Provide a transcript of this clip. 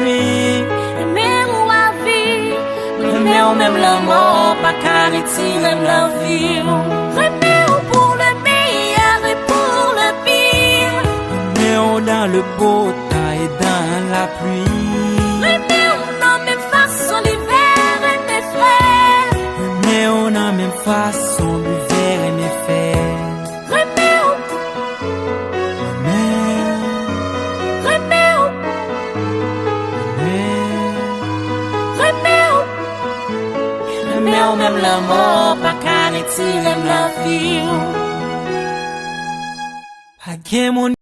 nuit. Remets-moi la vie. Remets-moi même la mort, pas qu'à retirer la vie. Remets-moi pour le meilleur et pour le pire. Remets-moi dans le beau temps et dans la pluie. Remets-moi dans mes façons l'hiver et mes frères. Remets-moi dans mes façons l'hiver et mes fers. Remets-moi, remets-moi, remets-moi. Remets-moi même la mort, pas qu'à retirer la vie. A gen moun